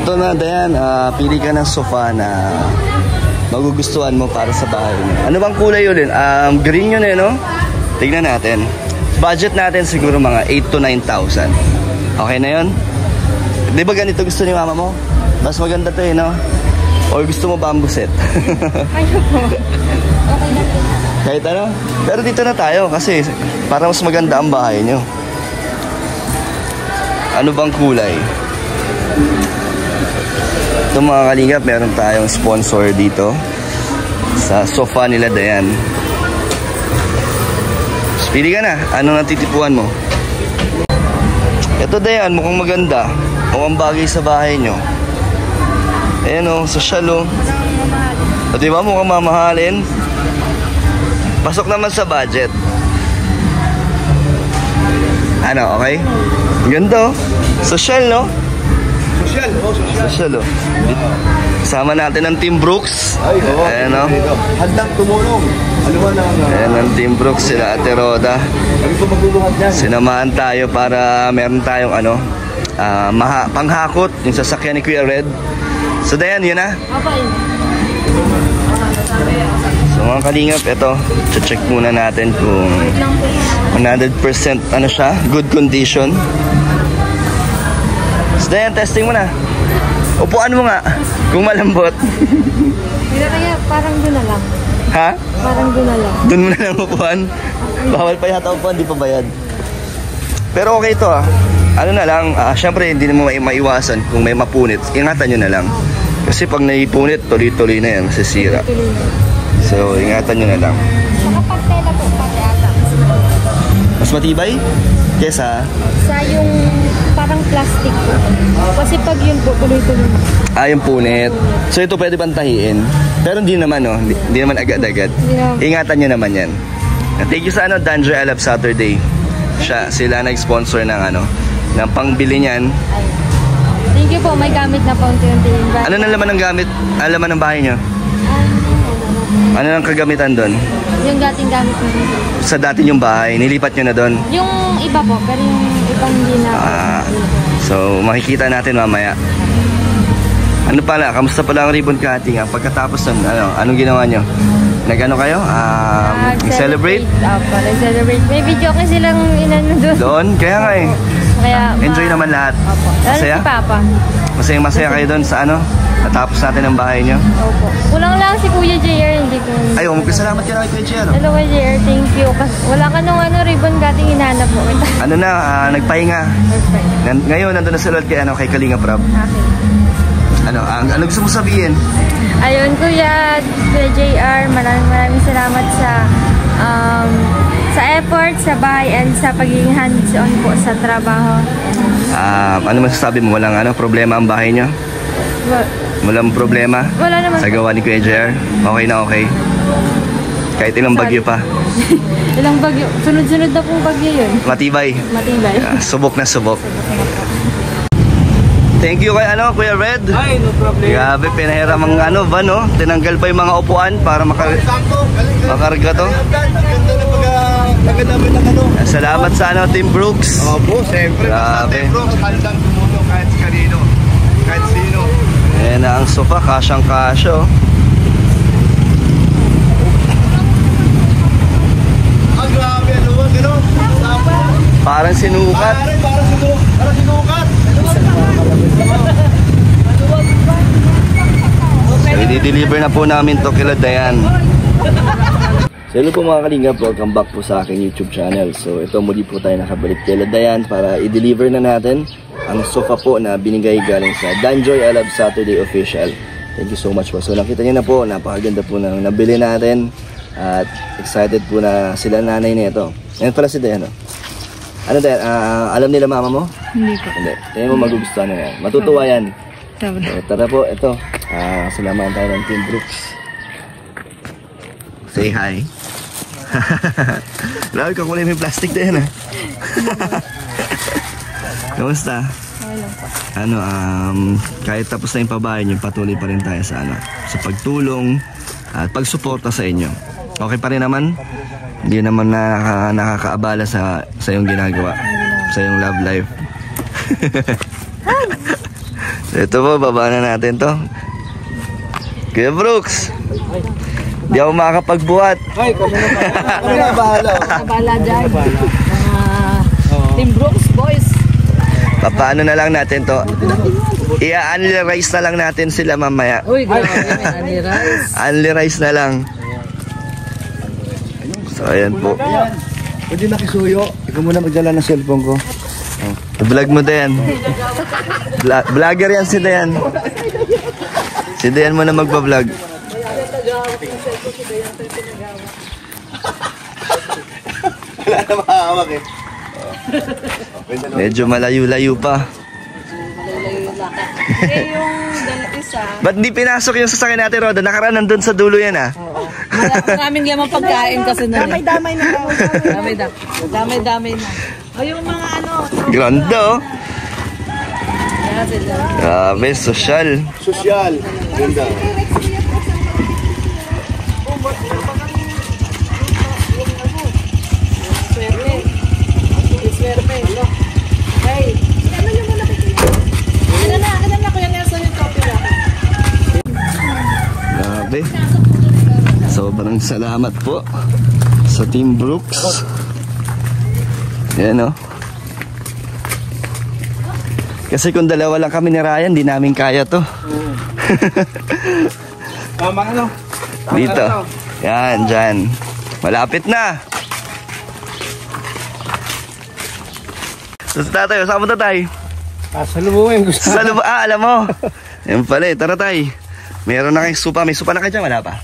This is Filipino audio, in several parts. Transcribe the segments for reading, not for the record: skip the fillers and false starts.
Ito na, Dayan, pili ka ng sofa na magugustuhan mo para sa bahay mo. Ano bang kulay yun? Green yun no? Tignan natin. Budget natin siguro mga 8 to 9,000. Okay na yun? Di ba ganito gusto ni mama mo? Mas maganda to no? Or gusto mo bamboo set? Ano po? Okay na po. Kahit ano? Pero dito na tayo kasi para mas maganda ang bahay nyo. Ano bang kulay? Ito mga kalingap, meron tayong sponsor dito sa sofa nila Dayan. Pili ka na, anong natitipuan mo? Ito Dayan, mukhang maganda. Mukhang bagay sa bahay nyo. Ayan o, social o. O diba mukhang mamahalin? Pasok naman sa budget. Ano, okay? Ganda o. Social no? Social, social. Social o. Kasama natin ang Team Brooks. Ay, oo. Ayan o. Handang tumulong. Ayan ang Team Brooks, sila Ate Roda. Kami po magluluhat dyan. Sinamahan tayo para meron tayong ano, panghakot, yung sasakyan ni Kuya Red. So Dayan, yun na. So mga kalingap, ito, check muna natin kung 100% ano siya, good condition. So Dayan, testing mo na. Upuan mo nga, kung malambot. Kaya parang doon na lang. Ha? Parang doon na lang. Doon mo na lang upuan. Bawal pa yata upuan, di pa bayad. Pero okay ito ano na lang, syempre hindi naman maiwasan kung may mapunit, ingatan nyo na lang. Kasi pag naipunit, tuloy-tuloy na yan, masisira. So, ingatan nyo na lang. Saka pagtela po, pati ata. Mas matibay? Kesa? Sa yung parang plastic po. Kasi pag yun po, tuloy-tuloy. Yung punit. So, ito pwede pantahiin. Pero hindi naman, no? Hindi naman agad-agad. Yeah. Ingatan nyo naman yan. Thank you sa Danjoy I Love Saturday. Sila nag-sponsor ng ng pangbili niyan. Thank you po, may gamit na po unti-unti. Ano na laman ng gamit? Ano laman ng bahay nyo? Ano nang kagamitan doon? Yung dating gamit mo. Sa dati yung bahay, nilipat nyo na doon? Yung iba po, pero yung ibang hindi na. So, makikita natin mamaya. Ano pala, kamusta pala ang ribbon cutting? Pagkatapos nun, anong ginawa nyo? Nag-ano kayo? Celebrate? Nag-celebrate. May video kasi silang inano doon. Doon? Kaya nga eh. Kaya, enjoy naman lahat. Opo. Masaya? Si Papa. Masaya kayo doon sa natapos natin ang bahay nyo? Opo. Kulang lang si Kuya JR, hindi ko. Ayaw, magpasalamat ka na kay Kuya JR. Hello Kuya JR, thank you. Wala ka nung ribbon cutting hinanap po. Nagpahinga. Ngayon, nandun na sa loob kay Kalinga Prab. Okay. Ano gusto mo sabihin? Ayun Kuya JR, maraming salamat sa effort, sa bahay, and sa pagiging hands-on po sa trabaho. Ano masasabi mo? Walang problema ang bahay nyo? Walang problema? Wala naman. Sa gawa ni Kuya JR? Okay na okay? Kahit ilang bagyo pa? Ilang bagyo? Sunod-sunod na pong bagyo yun. Matibay? Matibay. Subok na subok. Thank you kay Kuya Red. Ay, no problem. Grabe, pinahiram ang van, no? Tinanggal pa yung mga upuan para makarga to. Salamat sa Team Brooks. Opo, siyempre. Grabe. Team Brooks, handang tumulong kahit kanino. Kahit sino. Ayan na ang sofa, kasyang-kasyo. Grabe, gano'n. Parang sinukat. Parang sinukat. So, i-deliver na po namin to kila Dayan. So, hello po mga kalingap, welcome back po sa aking YouTube channel. So, ito muli po tayo nakabalik kila Dayan para i-deliver na natin ang sofa po na binigay galing sa Danjoy I Love Saturday Official. Thank you so much po. So, nakita niyo na po, napakaganda po na nabili natin at excited po na sila nanay nito. Ayan pala si Dayan. Dayan, alam nila mama mo? Hindi po. Hindi. Tingnan mo magugustuhan na yan. Matutuwa yan. So, tara po, ito. Sinamahan tayo ng Team Brooks. Say hi. Grabe, kakulay mo yung plastic na yan, Kamusta? Kahit tapos na yung pabahay nyo, patuloy pa rin tayo sa pagtulong at pagsuporta sa inyo. Okay pa rin naman? Hindi naman nakakaabala sa iyong ginagawa, sa iyong love life. Ito po, baba na natin to. Kuya Brooks, di ako makakapagbuhat. Ay, kami na bahala. Nabala dyan. Team Brooks, boys. Paano na lang natin to? I-unli-rice na lang natin sila mamaya. Uy, grabe. Unli-rice. Unli-rice na lang. So, ayan po. Pwede nakisuyo. Ikaw muna magdala ng cellphone ko. Vlog mo, Dayan. Vlogger yan si Dayan. Si Dayan mo na magpa-vlog. Wala na makakawak eh. Medyo malayo-layo pa. Eh, yung isa. Ba't di pinasok yung sasakyan natin, Roda? Nakaraan nandun sa dulo yan, ah. Maraming lamang pagkain kasi na. Damay-damay na daw. Damay-damay na. O yung mga ano. Grande, oh. Kaya sila. Grabe, sosyal. Sosyal. Ganda. Swerte. Hey. Ano na Kuya Nelson yung copy na. Grabe. Sobrang salamat po sa Team Brooks. Yan, oh. Kasi kung dalawa lang kami ni Ryan, di namin kaya to. Tama ano? Dito. Yan, dyan. Malapit na. So, tatay, saan mo tatay? Salubungin gusto. Alam mo. Yan pala, tara tay. Meron na kayong supa. May supa na kayo dyan, wala pa?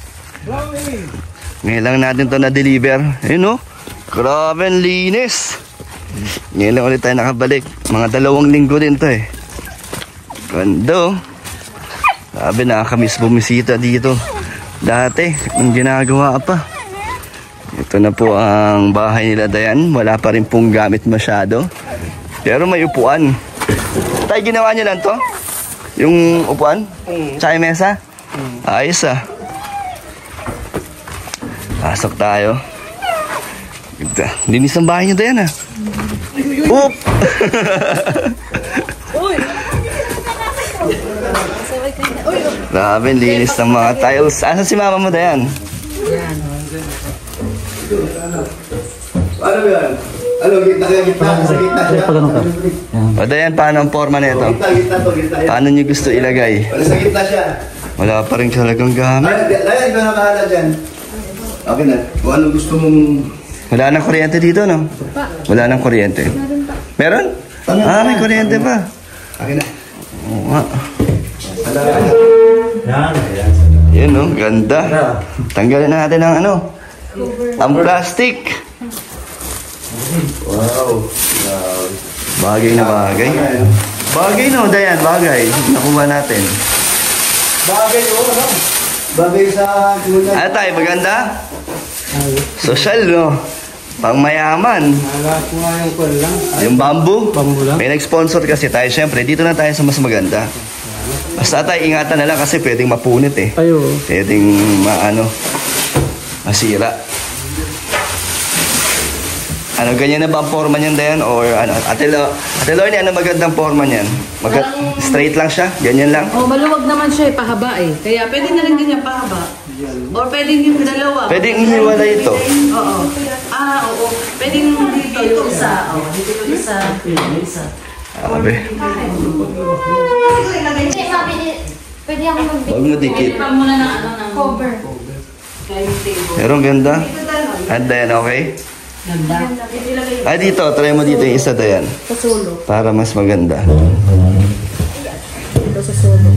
Ngayon lang natin to na-deliver. Ayun, oh. Grabe, ang linis. Ngayon lang ulit tayo nakabalik. Mga 2 linggo din to eh. Ganda, oh. Sabi, nakakamiss bumisita dito. Dati, ang ginagawa pa. Ito na po ang bahay nila Dayan. Wala pa rin pong gamit masyado. Pero may upuan. Tay, ginawa niyo lang to? Yung upuan? Tsaka yung mesa? Ayos, ah. Pasok tayo. Linis ang bahay niyo Dayan, ah. Oop! Grabe, linis ng mga tiles. Asan si mama mo Dayan? Yan. Ano ba yan? Ano, gitna sa gitna siya? O Dayan, paano ang forma na ito? Gitna to, gitna yan. Paano niyo gusto ilagay? Wala sa gitna siya. Wala pa rin talagang gamit. Layan, ikaw na bahala dyan. Okay na. Kung ano gusto mong... Wala nang kuryente dito, no? Wala nang kuryente. Meron? Ah, may kuryente pa. Okay na. Oo nga. Yan, no? Ganda. Tanggalin na natin ang ano? Ang plastic. Wow. Bagay na bagay. Bagay, no? Dayan, bagay. Nakuha natin. Bagay o ano? Bagay sa... Ano tayo, maganda? Social, no? Pang mayaman. Wala ko nga yung kwan lang. Yung bamboo. Bamboo lang? May nag-sponsor kasi tayo. Siyempre, dito na tayo sa mas maganda. Basta tayo ingatan na lang kasi pwedeng mapunit eh. Ayo. Pwedeng masira. Ano, ganyan na ba ang forma niyan Dayan? Or ano? Ate Lorne, ano magandang forma niyan? Straight lang siya? Ganyan lang? Oh, maluwag naman siya eh, pahaba eh. Kaya pwede na rin ganyan pahaba. Or pwedeng yung dalawa. Pwedeng ihiwalay ito. Oo. Oo. Pwedeng dito yung isa. Oo, dito yung isa. Yung isa. Sabi. Pwede ako Huwag mo dikit. Pa muna ng ano ng mag-cover. Pero ang ganda. And then, okay? ganda. Ay, dito. Try mo dito yung isa Dayan. Sa sulo. Para mas maganda. Dito sa sulo.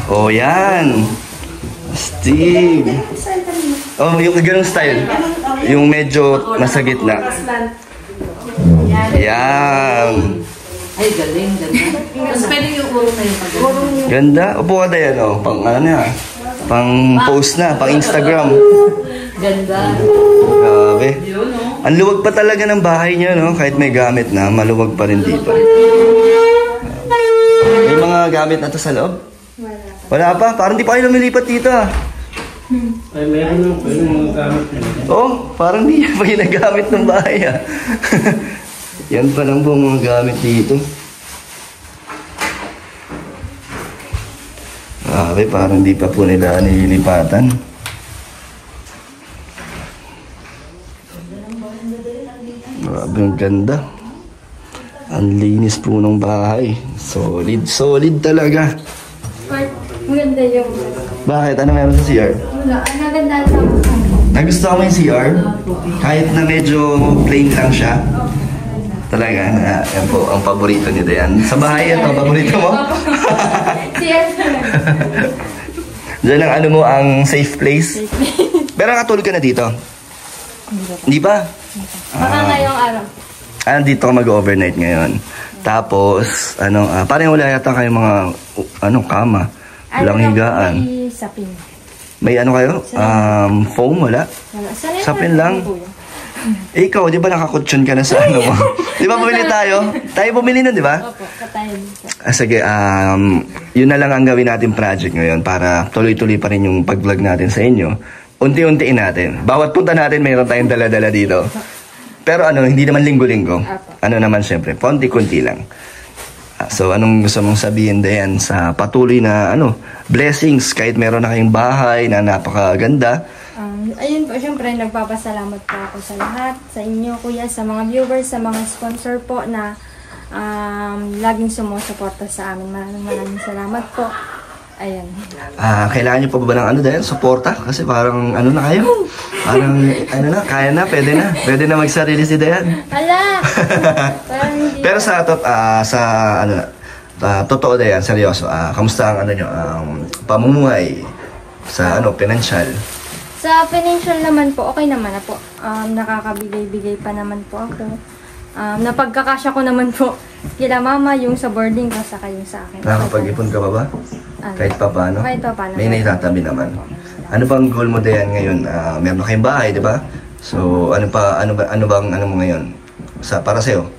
Oh, yan. Astig. Oh, yung ganung style. Yung medyo nasa gitna. Yan. Ay, galing, ganda. Tapos pwede yung urong na yung pag-urong. Ganda. Upo ka Dayan, oh. Pang ano na. Pang post na. Pang Instagram. Ganda. Grabe. Yun, no? Ang luwag pa talaga ng bahay niya, no? Kahit may gamit na, maluwag pa rin dito. May mga gamit na to sa loob? Wala pa. Parang di pa kayo lumilipat dito, ah. Ay, meron mga gamit na. Oh, parang di pa ginagamit ng bahay, ah. Yan pa lang po mga gamit dito. Grabe, parang di pa po nila nililipatan. Grabe, ang ganda. Ang linis po ng bahay. Solid, solid talaga. Maganda yung... Bakit? Ano meron sa CR? Wala, ang maganda lang. Nagustuhan mo yung CR? Kahit na medyo plain lang siya. Talaga, yan po, ang paborito ni Dayan. Sa bahay, ito, paborito mo? Yes. Diyan ang ano mo, ang safe place. Pero nakatulog ka na dito? Hindi ba? Baka ngayong araw. Dito ka mag-overnight ngayon. Tapos, parang wala yata kayong mga, kama. Walang higaan. May sapin. May ano kayo? Foam, wala? Sapin lang. Eh, ikaw, di ba nakakutsyon ka na sa ano mo? Di ba bumili tayo? Tayo bumili na, di ba? Opo, katayin. Sige, yun na lang ang gawin natin project ngayon para tuloy-tuloy pa rin yung pag-vlog natin sa inyo. Unti-untiin natin. Bawat punta natin, mayroon tayong dala-dala dito. Pero hindi naman linggo-linggo. Ano naman syempre, konti-kunti lang. So, anong gusto mong sabihin din sa patuloy na blessings kahit meron na kayong bahay na napakaganda? Ayun po, syempre, nagpapasalamat po ako sa lahat, sa inyo, kuya, sa mga viewers, sa mga sponsor po na laging sumusuporta sa amin. Maraming salamat po. Ayan. Kailangan niyo pa ba ng dahil suporta? Kasi parang na kayo? Parang kaya na, pwede na. Pwede na magsarili si Dayan. Hala! Parang hindi. Pero totoo Dayan, seryoso. Kamusta ang pamumuhay sa financial? Sa financial naman po, okay naman na po. Nakakabigay-bigay pa naman po ako. Napagkakasya ko naman po kila mama, yung sa boarding ko, saka yung sa akin. Nakakapag-ipon ka ba? Kahit pa paano? Kahit pa paano. May naitatabi naman. Ano bang goal mo Dayan ngayon? Meron kayong bahay, di ba? So, ano bang mo ngayon? Para sa'yo?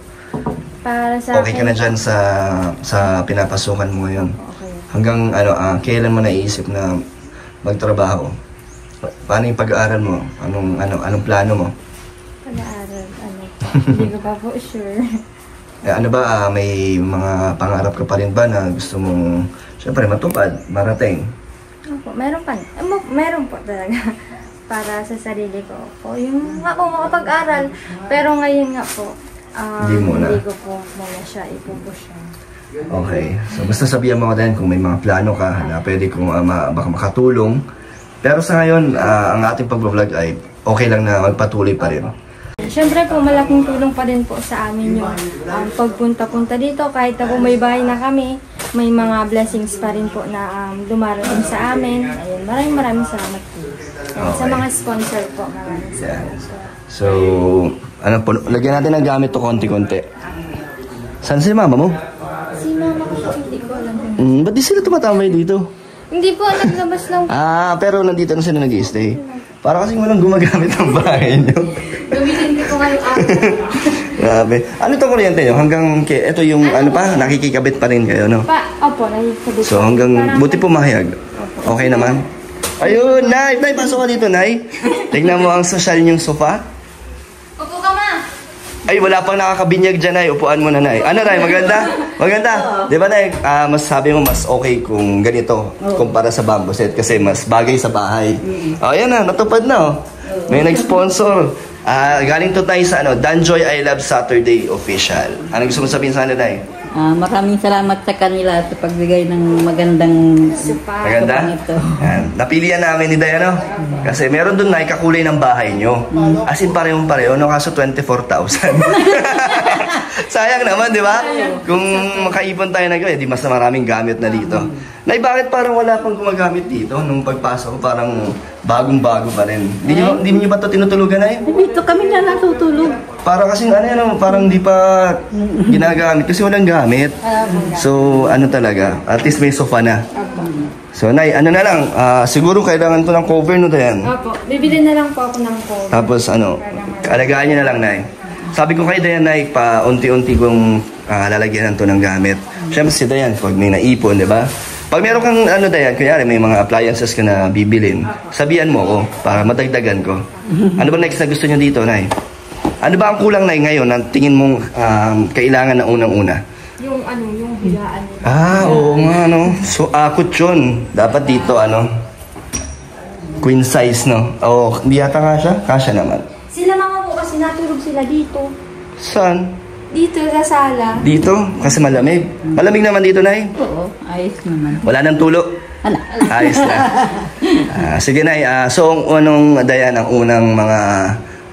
Para sa okay ka na dyan sa pinapasukan mo ngayon? Okay. Hanggang kailan mo naisip na magtrabaho? Paano yung pag-aaral mo? Anong plano mo? Pag-aaral, hindi ko pa po sure. May mga pangarap ka pa rin ba na gusto mong, syempre, matupad, marating? Opo, meron pa. Meron po talaga. Para sa sarili ko. Yung ako makapag-aral. Pero ngayon nga po, hindi ko po muna siya ipupush. Okay. So, basta sabihan mo din kung may mga plano ka na pwede kong baka makatulong. Pero sa ngayon, ang ating pag-vlog ay okay lang na magpatuloy pa rin. Siyempre po, malaking tulong pa din po sa amin yung pagpunta-punta dito. Kahit na po may bahay na kami, may mga blessings pa rin po na dumarating sa amin. Ayun, maraming salamat po. Okay. Sa mga sponsor po, maraming salamat po. So, lagyan natin ng gamit to konti-konti. Saan si mama mo? Si mama ko po, hindi ko alam. Ba't di sila tumatambay dito? Hindi po, naglabas lang po. Pero nandito na sila nag-i-stay. Para kasing walang gumagamit ng bahay nyo. Gamitin ko ngayong araw. Grabe. Ano itong kuryente nyo? Ito yung nakikikabit pa rin kayo, no? Opo, nakikikabit. So hanggang, buti pumayag. Okay naman? Ayun, Nay! Nay, pasok ka dito, Nay. Tignan mo ang social nyong sofa. Opo ka, ma! Ay, wala pang nakakabinyag dyan, Nay. Upuan mo na, Nay. Ano, Nay? Maganda? Maganda? Di ba, Nay? Mas sabi mo, mas okay kung ganito kumpara sa bamboo set kasi mas bagay sa bahay. Ayan na, natupad na, oh. May nag-sponsor. Galing to tayo sa Danjoy I Love Saturday Official. Ano gusto mo sabihin sa kanila, Nay? Maraming salamat sa kanila sa pagbigay ng magandang Maganda? ito. Napilihan namin ni Dayano. Kasi meron dun na kakulay ng bahay nyo. As in parehong-pareho, kaso 24,000. Sayang naman, di ba? Kung makaipon tayo na gawin, di mas na maraming gamit na dito. Nay, bakit parang wala pang gumagamit dito? Nung pagpasok ko, parang bagong-bago pa rin. Hindi niyo ba ito tinutulugan, Nay? Dito kami na natutulog. Para kasing parang di pa ginagamit kasi walang gamit. So, talaga, at least may sofa na. So, Nay, na lang, siguro kailangan to ng cover, no, Dayan? Opo, bibili na lang po ako ng cover. Tapos, alagaan niyo na lang, Nay. Sabi ko kay Dayan, Nay, unti-unti kong lalagyan to ng gamit. Siyempre si Dayan, pag may naipon, di ba? Pag meron kang, Dayan, kunyari, may mga appliances ka na bibilin, sabihan mo ko para madagdagan ko. Ano ba next na gusto niyo dito, Nay? Ano ba ang kulang, Nay, ngayon na tingin mong kailangan na unang-una? Yung higaan nila. Oo nga. ano, so kutsyon. Dapat dito, ano, queen size, no? Oo, hindi yata kasya? Kasya naman. Sila mama po kasi natulog sila dito. Saan? Dito sa sala. Dito? Kasi malamig. Malamig naman dito, Nay. Oo, ayos naman. Wala nang tulo. Ala. Ayos na. Sige, Nay. So, anong, Dayan, ang unang mga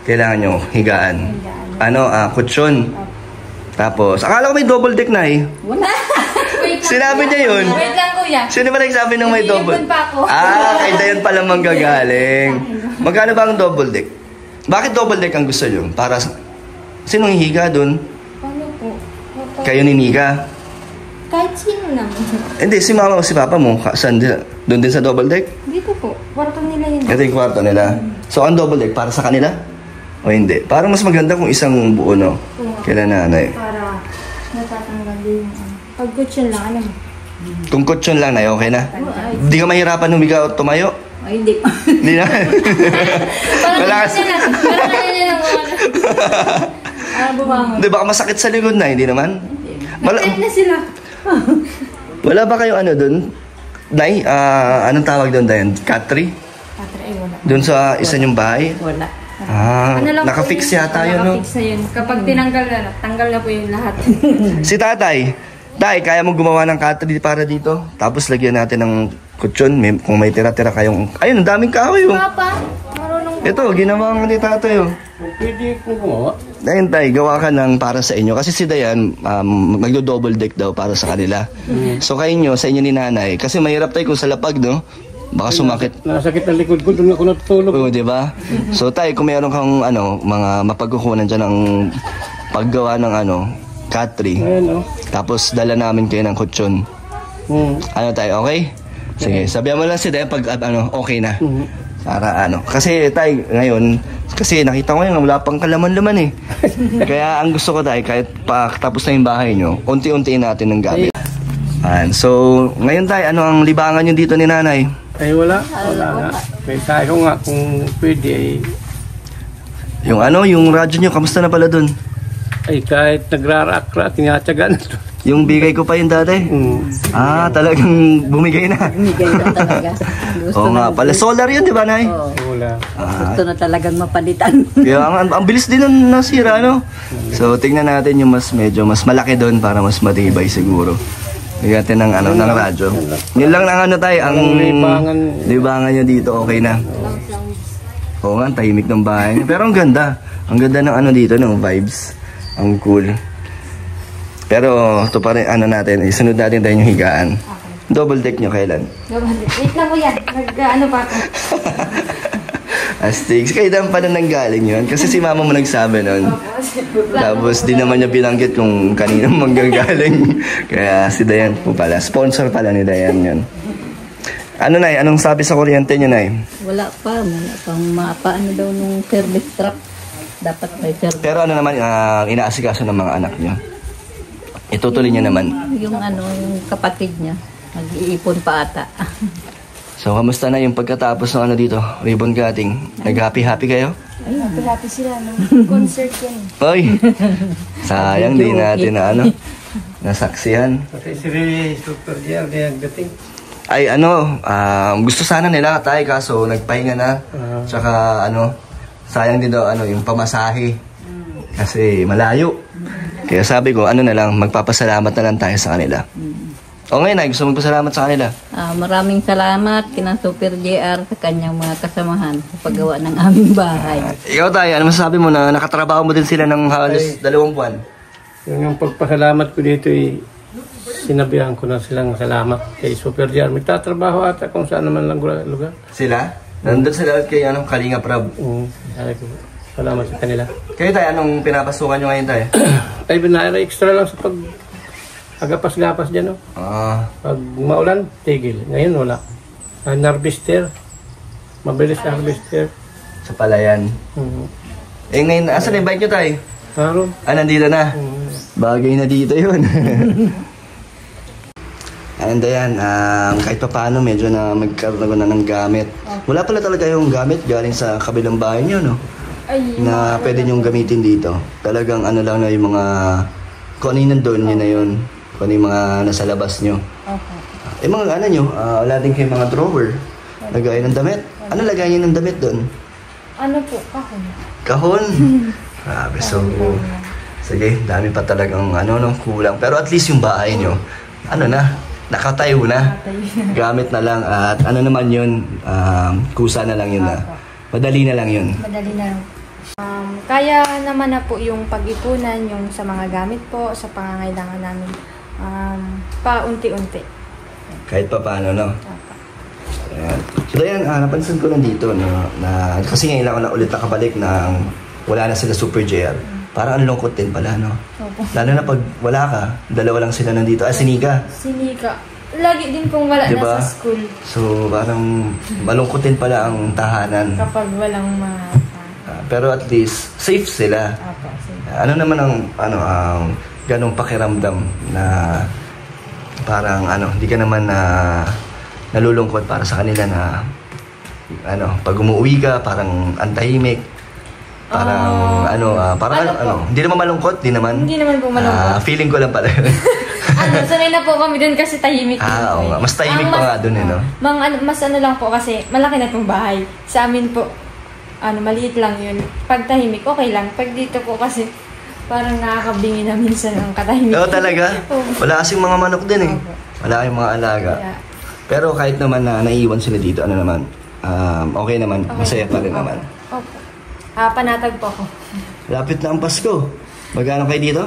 kailangan nyo higaan? Ano, kutsyon. Tapos, akala ko may double deck, Nay. Wala. Sinabi niya yun. Wait lang kuya. Sino ba nagsabi ng may double? Nilipon pa ako. Kay Dayan pala manggagaling. Magkano ba ang double deck? Bakit double deck ang gusto nyo? Para sa... Sinong hihiga dun? Ano po? Kayo ni Nika? Kahit sino naman. Hindi, si mama o si papa mo. Saan din? Doon din sa double deck? Dito po. Kwarto nila yun. Ito yung kwarto nila. So, ang double deck, para sa kanila? O hindi? Parang mas maganda kung isang buo, no? Kailan nanay. Para natatanggal din yung pag kutsyon lang, alam mo. Kung kutsyon lang, Nay, okay na? Hindi ka mahirapan humiga o tumayo? Ay, hindi pa. Hindi na. Malakas. Parang ano nila lang bumangon. Hindi, baka masakit sa likod na, hindi naman? Nag-trip na sila. Wala ba kayong ano dun? Nay, anong tawag doon, Dayan? Cat-tree? Patre, ay wala. Doon sa isa niyong bahay? Wala. Ano lang po Nakafix yun? yata yun, no? Nakafix na yun. Kapag tinanggal na, tanggal na po yung lahat. Si tatay, Tay, kaya mo gumawa ng cat-tree para dito? Tapos lagyan natin ng kutsyon, kung may tira-tira kayong... Ayun, ang daming kahoy, oh. Papa, marunong Ito, ginawa nga ni tatay, oh. Pwede ko gumawa. Dayan, Tay, gawa ka ng para sa inyo. Kasi si Dayan, magdo-double deck daw para sa kanila. So kayo nyo, sa inyo ni nanay, kasi mahirap tayo kung sa lapag, no? Baka sumakit. Nasakit ang likod ko, doon ako natutulog. Oo, di ba? So, Tay, kung meron kang, ano, mga mapagkukunan dyan ng paggawa ng, ano, cat-tree. Ayan, oh. Tapos, dala namin kayo ng kutsyon. Ano, Tay, okay? Sige, sabihan mo lang si Dayan pag, ano, okay na. Para, ano. Kasi, Tay, ngayon, kasi nakita ko ngayon, wala pang kalaman-laman, eh. Kaya, ang gusto ko, Tay, kahit tapos na yung bahay nyo, unti-untiin natin ng gamit. So, ngayon, Tay, ano ang libangan nyo dito ni nanay? Ay, wala. Wala nga. May sabi ko nga kung pwede ay... Yung ano, yung radyo nyo, kamusta na pala dun? Ay, kahit nagrarak-rak, tinatsagan. Yung bigay ko pa yun dati? Talagang bumigay na. Bumigay na talaga. Oo nga pala. Solar yun, di ba, Nay? Oo. Wala. Gusto na talagang mapalitan. Kaya ang bilis din ng nasira, no? So, tingnan natin yung medyo mas malaki doon para mas matibay siguro. Bigyan natin ng, ano, ng radyo. Yun lang ang ano, Tay, ang libangan nyo dito, okay na. Oo nga, tahimik ng bahay niya. Pero ang ganda. Ang ganda ng ano dito, ng vibes. Ang cool. Pero ito pa rin, ano natin, isunod natin tayo yung higaan. Double deck nyo kailan? Wait lang kuya. Ano pa ako? Astigs, kay Dan pa na nanggaling yun. Kasi si mama mo nagsabi nun. Tapos di naman niya binanggit kung kaninang manggagaling. Kaya si Dayan po pala. Sponsor pala ni Dayan yun. Ano, Nay? Anong sabi sa kuryente niyo, Nay? Wala pa. Wala pang mapaano daw nung service truck. Dapat may service. Pero ano naman, inaasikaso ng mga anak niyo? Itutuloy niya naman. Yung ano, yung kapatid niya. Nag-iipon pa ata. So, kamusta na yung pagkatapos ng ano dito? Ribbon cutting. Nag-happy-happy kayo? Ay, happy sila. Concert yan. Oy! Sayang, di natin na ano, nasaksihan. Kasi si Super Jer, di ang dating. Ay, ano, gusto sana nila tayo kaso nagpahinga na. Tsaka, ano, sayang din daw, ano, yung pamasahe. Kasi malayo. Kaya sabi ko, ano na lang, magpapasalamat na lang tayo sa kanila. O ngayon, Nay, gusto magpasalamat sa kanila? Maraming salamat kina Super JR sa kanyang mga kasamahan sa paggawa ng aming bahay. Ikaw, Tay, ano masasabi mo na nakatrabaho mo din sila ng halos 2 buwan? Yung pagpasalamat ko dito ay sinabihan ko na silang salamat kay Super Jer. Magtatrabaho ata kung saan naman lang lugar. Sila? Nandun sila kay Kalinga Prab. Salamat sa kanila. Kayo, Tay, anong pinapasukan nyo ngayon, Tay? Tay, binayara extra lang sa agapas-gapas dyan, no? Pag maulan, tigil. Ngayon, wala. Harvester. Mabilis na harvester. Sa palayan. Eh, ngayon, asan yung bike nyo, Tay? Haron. Nandito na. Bagay na dito yun. And ayan, kahit pa paano, medyo na magkaroon na ng gamit. Wala pala talaga yung gamit galing sa kabilang bahay nyo, no? Na pwede nyong gamitin dito. Talagang ano lang na yung mga kung ano yung nandun, yun na yun. kung ano yung mga nasa labas nyo. Okay. Mga ano nyo, wala din kayong mga drawer. Lagay ng damit. Ano lagay nyo ng damit doon? Ano po? Kahon. Kahon? Grabe, so... Sige, dami pa talagang kulang. Pero at least yung bahay nyo, nakatayo na. Gamit na lang at ano naman yun, kusa na lang yun na. Madali na lang yun. Madali na lang. Kaya naman na po yung pag-ipunan, yung sa mga gamit po, sa pangangailangan namin, paunti-unti. Kahit pa paano, no? Ayan. So, Dayan, napansin ko lang dito, na kasi ngayon lang ako na ulit nakabalik na wala na sila Super JR. Parang ang lungkot din pala, no? Opo. Lalo na pag wala ka, dalawa lang sila nandito. Si Nika. Si Nika. Lagi din pong wala Diba? na sa school. So, parang malungkot din pala ang tahanan. Kapag walang Pero at least, safe sila. Opo, safe. Ano naman ang ganong pakiramdam na parang di ka naman nalulungkot para sa kanila na pag umuwi ka, parang antahimik. Parang hindi naman malungkot, Hindi naman po malungkot. Feeling ko lang pala. Sanay na po kami dun kasi tahimik. Oo nga. Mas tahimik pa nga dun no? Mas lang po kasi malaki na itong bahay. Sa amin po, maliit lang yun. Pag tahimik, okay lang. Pag dito po kasi, parang nakakabingi na minsan ang katahimik. Oo talaga? Wala kasing mga manok din eh. Wala kayong mga alaga. Yeah. Pero kahit naman na naiiwan sila dito, okay naman. Masaya pa rin naman. Opo. Panatag po ako. Lapit na ang Pasko. Magkano kayo dito?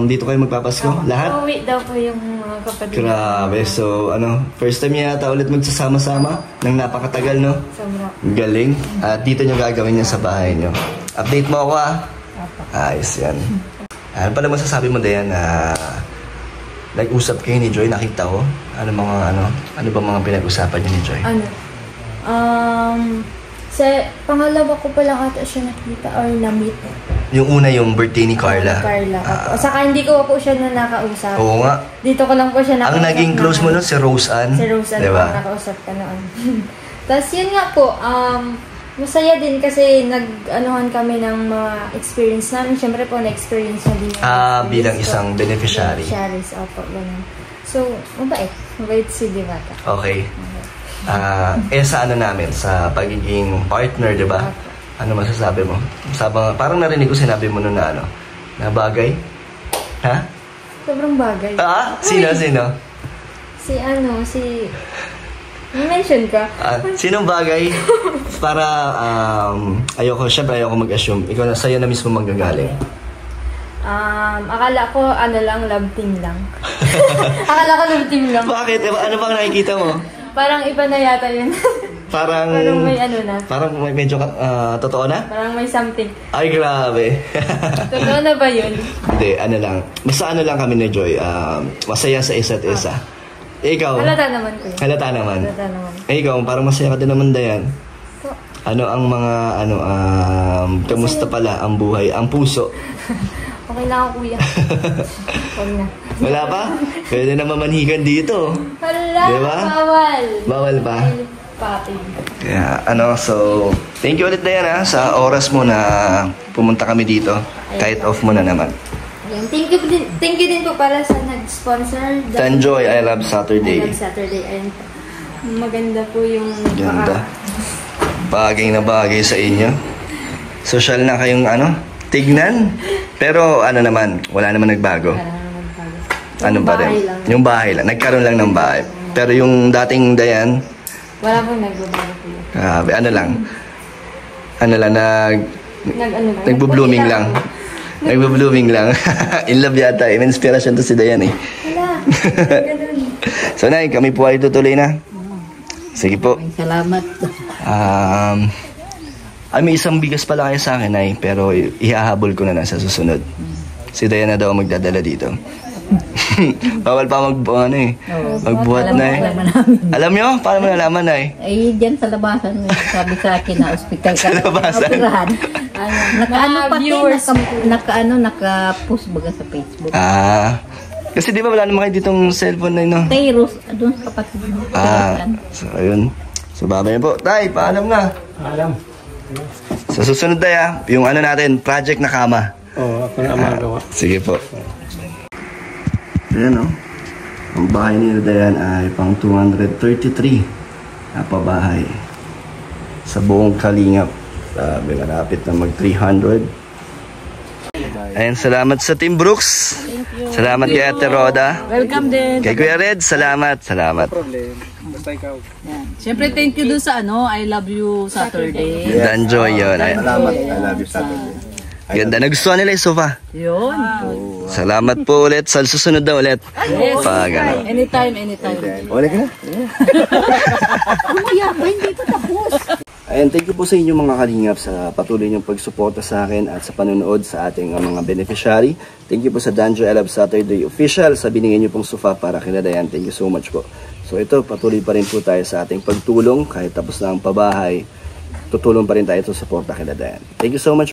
Dito kayo magpapasko? Lahat? Uuwi daw po yung mga kapatid. Grabe. So, first time yata ulit magsasama-sama ng napakatagal, no? Sobra. Galing. At dito nyo gagawin yan sa bahay nyo. Update mo ako, Ayos yan. Ano pala masasabi mo, Dayan, na nag-usap kayo ni Joy? Nakita ko. Ano ba mga pinag-usapan niyo ni Joy? Sa pangalawa ko pa lang ata siya nakita or na-meet. Yung una, yung birthday ni Carla. Opo. Saka hindi ko po siya na nakausap. Oo nga. Dito ko lang po siya nakausap. Ang naging close mo nun, si Rose Ann. Si Rose Ann, diba? nakausap ka noon. Tapos yun nga po, masaya din kasi nag-anuhan kami ng mga experience namin. Siyempre po, na-experience na din. Bilang isang beneficiary. Beneficiaries, opo, ganun. So, mabait. Mabait si Diwata. Okay. Sa namin, sa pagiging partner, di ba? Ano masasabi mo? Parang narinig ko sinabi mo nun na bagay? Ha? Sobrang bagay. Sino? May mention ka? Sinong bagay? Para, syempre ayoko mag-assume. Ikaw na, sa'yo na mismo manggagaling. Akala ko, love team lang. Akala ko love team lang. Bakit? Ano bang nakikita mo? Parang iba na yata yun. Parang may na. Parang may medyo totoo na? Parang may something. Ay, grabe. Totoo na ba yun? Hindi, basta lang kami ni Joy. Masaya sa isa't isa. Ikaw? Halata naman ko yun. Halata naman. Ikaw, parang masaya ka din naman, Dayan. Ano ang mga, kamusta pala ang buhay, ang puso? Okay na ako, kuya. Huwag na. Wala pa? Pwede na mamanhikan dito. Hala, diba? Bawal. Bawal pa? Papi. Kaya, so, thank you ulit, Dayan, sa oras mo na pumunta kami dito. Kahit off mo na naman. Ayan. Thank you din po para sa nag-sponsor. Tanjoy, I Love Saturday. I Love Saturday. Ayan. Maganda po yung... Ganda. Bagay na bagay sa inyo. Social na kayong tignan. Pero naman, wala naman nagbago. Ano pa rin? Yung bahay lang. Nagkaroon lang ng bahay. Pero yung dating Dayan, wala pong nagbabago po yun. grabe, nagbo-blooming lang. Nagbo-blooming lang. In love yata. May inspiration to si Dayan eh. Wala. So, Nay, kami po ay tutuloy na. Sige po. Salamat. May isang bigas pala kayo sa akin, Nay, pero ihahabol ko na lang sa susunod. Si Dayan na daw magdadala dito. Bawal pa magbuhat, Nay. Alam nyo? Paano mo nalaman, Nay? Diyan sa labasan, sabi sa akin na ospital ka. Sa labasan? Naka-post baga sa Facebook. Kasi di ba wala naman kayo ditong cellphone na yun, no? Tayros, doon sa kapatid mo. So, ayun. So, babay po. Tay, paalam na. Alam. Sa susunod, Tay, yung natin, project na kama. Oo, ako na magawa. Sige po. Ayan, no? Ang bahay ni Dayan ay pang 233 na pabahay. Sa buong Kalingap. Malapit na mag 300. Ayan, salamat sa Team Brooks. Salamat kay Ate Roda. Welcome din. Kay Kuya Red, salamat. Siyempre, thank you dun sa I Love You Saturday. Enjoy yun. Salamat. I love you, Saturday. Ganda. Nagustuhan nila yung sofa. Yun. Salamat po ulit. Sa susunod na ulit. Yes. Pag ano. Anytime. Wala ka na? Ayan, thank you po sa inyo mga kalingap sa patuloy niyong pagsuporta sa akin at sa panonood sa ating mga beneficiary. Thank you po sa Danjo I Love Saturday official sa binigay niyo pong sofa para kina Dayan. Thank you so much po. So ito, patuloy pa rin po tayo sa ating pagtulong kahit tapos na ang pabahay. Tutulong pa rin tayo sa suporta kina Dayan. Thank you so much.